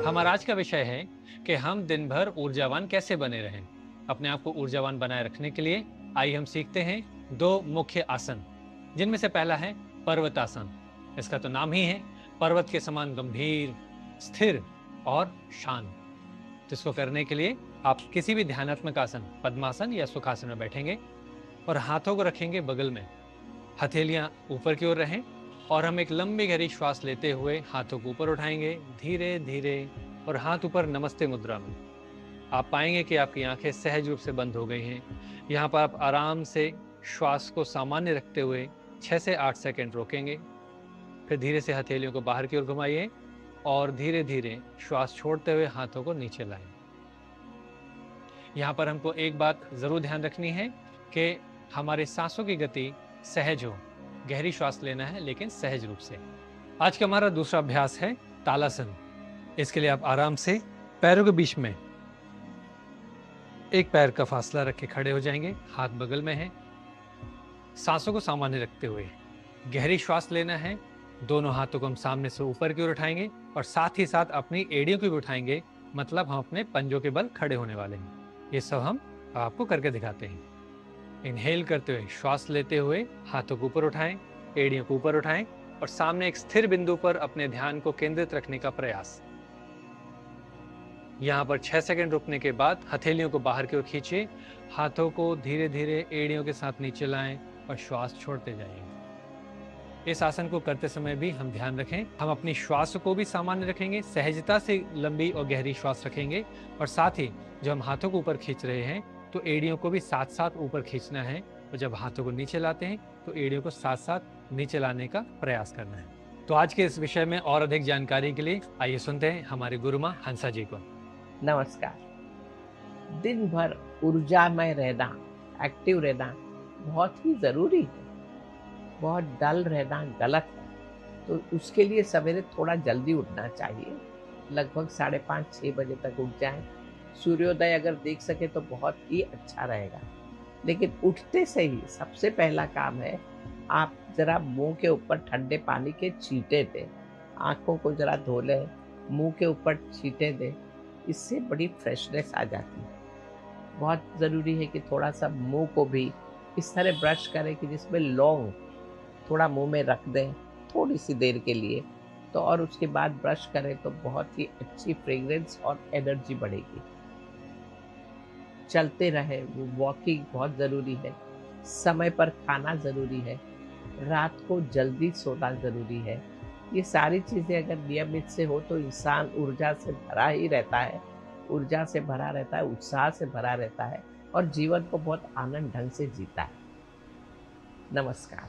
हमारा आज का विषय है कि हम दिन भर ऊर्जावान कैसे बने रहें। अपने आप को ऊर्जावान बनाए रखने के लिए आइए हम सीखते हैं दो मुख्य आसन, जिनमें से पहला है पर्वतासन। इसका तो नाम ही है, पर्वत के समान गंभीर, स्थिर और शांत। तो इसको करने के लिए आप किसी भी ध्यानात्मक आसन, पद्मासन या सुखासन में बैठेंगे और हाथों को रखेंगे बगल में। हथेलियां ऊपर की ओर रहें और हम एक लंबी गहरी श्वास लेते हुए हाथों को ऊपर उठाएंगे धीरे धीरे, और हाथ ऊपर नमस्ते मुद्रा में। आप पाएंगे कि आपकी आंखें सहज रूप से बंद हो गई हैं। यहाँ पर आप आराम से श्वास को सामान्य रखते हुए 6 से 8 सेकंड रोकेंगे। फिर धीरे से हथेलियों को बाहर की ओर घुमाइए और धीरे धीरे श्वास छोड़ते हुए हाथों को नीचे लाएं। यहाँ पर हमको एक बात जरूर ध्यान रखनी है कि हमारे सांसों की गति सहज हो। गहरी श्वास लेना है लेकिन सहज रूप से। आज का हमारा दूसरा अभ्यास है तालासन। इसके लिए आप आराम से पैरों के बीच में एक पैर का फासला रख के खड़े हो जाएंगे, हाथ बगल में है। सांसों को सामान्य रखते हुए गहरी श्वास लेना है। दोनों हाथों को हम सामने से ऊपर की ओर उठाएंगे और साथ ही साथ अपनी एड़ियों को भी उठाएंगे, मतलब हम अपने पंजों के बल खड़े होने वाले हैं। ये सब हम आपको करके दिखाते हैं। इनहेल करते हुए श्वास लेते हुए हाथों को ऊपर उठाएं, एड़ियों को ऊपर उठाएं और सामने एक स्थिर बिंदु पर अपने ध्यान को केंद्रित रखने का प्रयास। यहाँ पर 6 सेकंड रुकने के बाद हथेलियों को बाहर की ओर खींचिए, हाथों को धीरे धीरे एड़ियों के साथ नीचे लाएं और श्वास छोड़ते जाइए। इस आसन को करते समय भी हम ध्यान रखें, हम अपनी श्वास को भी सामान्य रखेंगे, सहजता से लंबी और गहरी श्वास रखेंगे, और साथ ही जो हम हाथों को ऊपर खींच रहे हैं तो एड़ियों को भी साथ साथ ऊपर खींचना है, और जब हाथों को नीचे लाते हैं तो एड़ियों को साथ साथ नीचे लाने का प्रयास करना है। तो आज के इस विषय में और अधिक जानकारी के लिए आइए सुनते हैं हमारी गुरुमा हंसा जी को। नमस्कार। दिन भर ऊर्जामय रहना, एक्टिव रहना बहुत ही ज़रूरी है। बहुत डल रहना गलत है। तो उसके लिए सवेरे थोड़ा जल्दी उठना चाहिए। लगभग 5:30-6 बजे तक उठ जाएं। सूर्योदय अगर देख सके तो बहुत ही अच्छा रहेगा। लेकिन उठते से ही सबसे पहला काम है, आप ज़रा मुंह के ऊपर ठंडे पानी के छींटे दें। आँखों को ज़रा धो लें, मुंह के ऊपर छींटे दें। इससे बड़ी फ्रेशनेस आ जाती है। बहुत ज़रूरी है कि थोड़ा-सा मुँह को भी इस तरह ब्रश करें कि जिसमें लौंग थोड़ा मुँह में रख दें थोड़ी-सी देर के लिए, तो और उसके बाद ब्रश करें तो बहुत ही अच्छी फ्रेग्रेंस और एनर्जी बढ़ेगी। चलते रहें, वो वॉकिंग बहुत ज़रूरी है। समय पर खाना ज़रूरी है। रात को जल्दी सोना ज़रूरी है। ये सारी चीज़ें अगर नियमित से हो तो इंसान ऊर्जा से भरा ही रहता है, ऊर्जा से भरा रहता है, उत्साह से भरा रहता है और जीवन को बहुत आनंद ढंग से जीता है। नमस्कार।